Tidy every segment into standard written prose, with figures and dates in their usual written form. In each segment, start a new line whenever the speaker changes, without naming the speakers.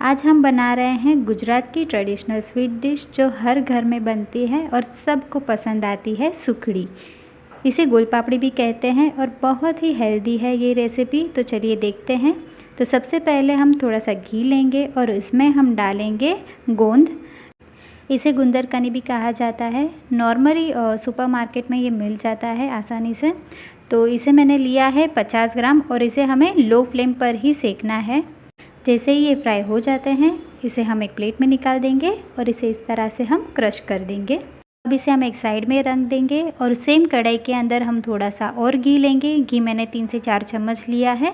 आज हम बना रहे हैं गुजरात की ट्रेडिशनल स्वीट डिश जो हर घर में बनती है और सबको पसंद आती है, सुखड़ी। इसे गोल पापड़ी भी कहते हैं और बहुत ही हेल्दी है ये रेसिपी। तो चलिए देखते हैं। तो सबसे पहले हम थोड़ा सा घी लेंगे और इसमें हम डालेंगे गोंद। इसे गुंदरकनी भी कहा जाता है। नॉर्मली सुपरमार्केट में ये मिल जाता है आसानी से। तो इसे मैंने लिया है 50 ग्राम और इसे हमें लो फ्लेम पर ही सेकना है। जैसे ही ये फ्राई हो जाते हैं इसे हम एक प्लेट में निकाल देंगे और इसे इस तरह से हम क्रश कर देंगे। अब इसे हम एक साइड में रख देंगे और सेम कढ़ाई के अंदर हम थोड़ा सा और घी लेंगे। घी मैंने 3 से 4 चम्मच लिया है।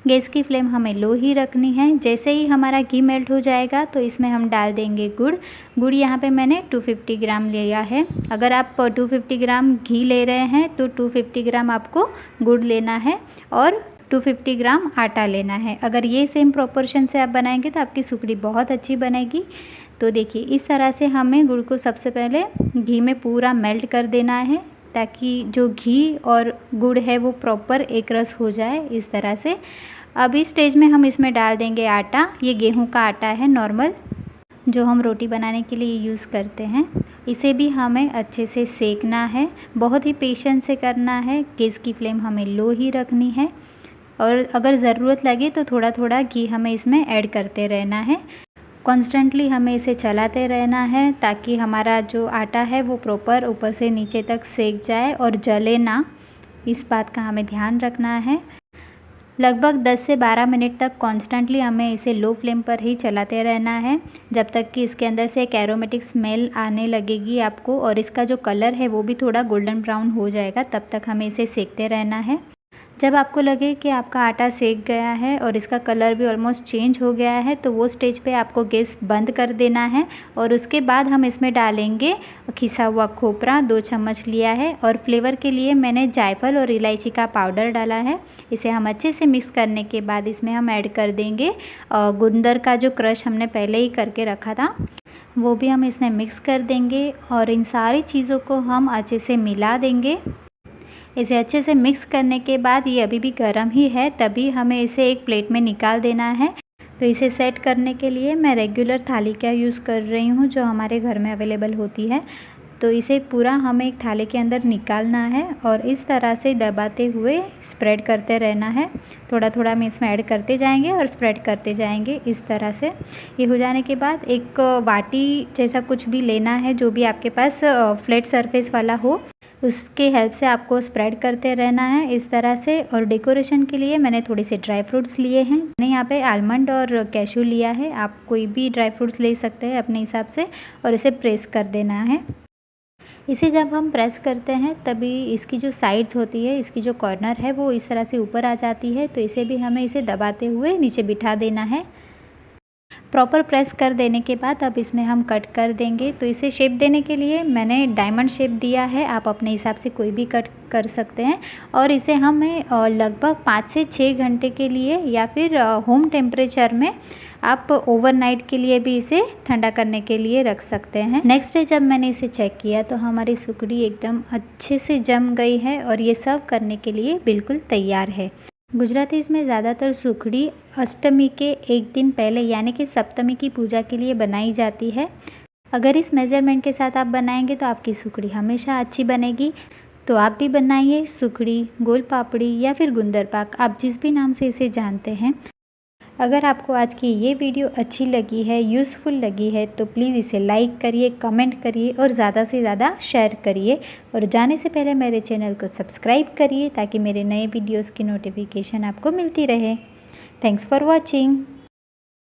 गैस की फ्लेम हमें लो ही रखनी है। जैसे ही हमारा घी मेल्ट हो जाएगा तो इसमें हम डाल देंगे गुड़ यहाँ पे मैंने 250 ग्राम लिया है। अगर आप 250 ग्राम घी ले रहे हैं तो 250 ग्राम आपको गुड़ लेना है और 250 ग्राम आटा लेना है। अगर ये सेम प्रोपोर्शन से आप बनाएंगे तो आपकी सुखड़ी बहुत अच्छी बनेगी। तो देखिए इस तरह से हमें गुड़ को सबसे पहले घी में पूरा मेल्ट कर देना है ताकि जो घी और गुड़ है वो प्रॉपर एक रस हो जाए इस तरह से। अब इस स्टेज में हम इसमें डाल देंगे आटा। ये गेहूं का आटा है नॉर्मल, जो हम रोटी बनाने के लिए यूज़ करते हैं। इसे भी हमें अच्छे से सेकना है, बहुत ही पेशेंस से करना है। गैस की फ्लेम हमें लो ही रखनी है और अगर ज़रूरत लगे तो थोड़ा थोड़ा घी हमें इसमें ऐड करते रहना है। कॉन्स्टेंटली हमें इसे चलाते रहना है ताकि हमारा जो आटा है वो प्रॉपर ऊपर से नीचे तक सेक जाए और जले ना। इस बात का हमें ध्यान रखना है। लगभग 10 से 12 मिनट तक कॉन्स्टेंटली हमें इसे लो फ्लेम पर ही चलाते रहना है जब तक कि इसके अंदर से एक एरोमेटिक स्मेल आने लगेगी आपको और इसका जो कलर है वो भी थोड़ा गोल्डन ब्राउन हो जाएगा। तब तक हमें इसे सेकते रहना है। जब आपको लगे कि आपका आटा सेक गया है और इसका कलर भी ऑलमोस्ट चेंज हो गया है तो वो स्टेज पे आपको गैस बंद कर देना है और उसके बाद हम इसमें डालेंगे खिसा हुआ खोपरा 2 चम्मच लिया है और फ्लेवर के लिए मैंने जायफल और इलायची का पाउडर डाला है। इसे हम अच्छे से मिक्स करने के बाद इसमें हम ऐड कर देंगे गुंदर का जो क्रश हमने पहले ही करके रखा था, वो भी हम इसमें मिक्स कर देंगे और इन सारी चीज़ों को हम अच्छे से मिला देंगे। इसे अच्छे से मिक्स करने के बाद ये अभी भी गर्म ही है, तभी हमें इसे एक प्लेट में निकाल देना है। तो इसे सेट करने के लिए मैं रेगुलर थाली का यूज़ कर रही हूँ जो हमारे घर में अवेलेबल होती है। तो इसे पूरा हमें एक थाली के अंदर निकालना है और इस तरह से दबाते हुए स्प्रेड करते रहना है। थोड़ा थोड़ा हम इसमें ऐड करते जाएंगे और स्प्रेड करते जाएंगे इस तरह से। ये हो जाने के बाद एक बाटी जैसा कुछ भी लेना है, जो भी आपके पास फ्लैट सरफेस वाला हो, उसके हेल्प से आपको स्प्रेड करते रहना है इस तरह से। और डेकोरेशन के लिए मैंने थोड़े से ड्राई फ्रूट्स लिए हैं। मैंने यहाँ पे आलमंड और कैशू लिया है। आप कोई भी ड्राई फ्रूट्स ले सकते हैं अपने हिसाब से और इसे प्रेस कर देना है। इसे जब हम प्रेस करते हैं तभी इसकी जो साइड्स होती है, इसकी जो कॉर्नर है वो इस तरह से ऊपर आ जाती है। तो इसे भी हमें इसे दबाते हुए नीचे बिठा देना है। प्रॉपर प्रेस कर देने के बाद अब इसमें हम कट कर देंगे। तो इसे शेप देने के लिए मैंने डायमंड शेप दिया है, आप अपने हिसाब से कोई भी कट कर सकते हैं। और इसे हमें लगभग 5 से 6 घंटे के लिए या फिर होम टेम्परेचर में आप ओवरनाइट के लिए भी इसे ठंडा करने के लिए रख सकते हैं। नेक्स्ट डे जब मैंने इसे चेक किया तो हमारी सुखड़ी एकदम अच्छे से जम गई है और ये सर्व करने के लिए बिल्कुल तैयार है। गुजरातीज़ में ज़्यादातर सुखड़ी अष्टमी के एक दिन पहले यानी कि सप्तमी की पूजा के लिए बनाई जाती है। अगर इस मेजरमेंट के साथ आप बनाएंगे तो आपकी सुखड़ी हमेशा अच्छी बनेगी। तो आप भी बनाइए सुखड़ी, गोल पापड़ी या फिर गुंदर पाक, आप जिस भी नाम से इसे जानते हैं। अगर आपको आज की ये वीडियो अच्छी लगी है, यूज़फुल लगी है तो प्लीज़ इसे लाइक करिए, कमेंट करिए और ज़्यादा से ज़्यादा शेयर करिए। और जाने से पहले मेरे चैनल को सब्सक्राइब करिए ताकि मेरे नए वीडियोस की नोटिफिकेशन आपको मिलती रहे। Thanks for watching.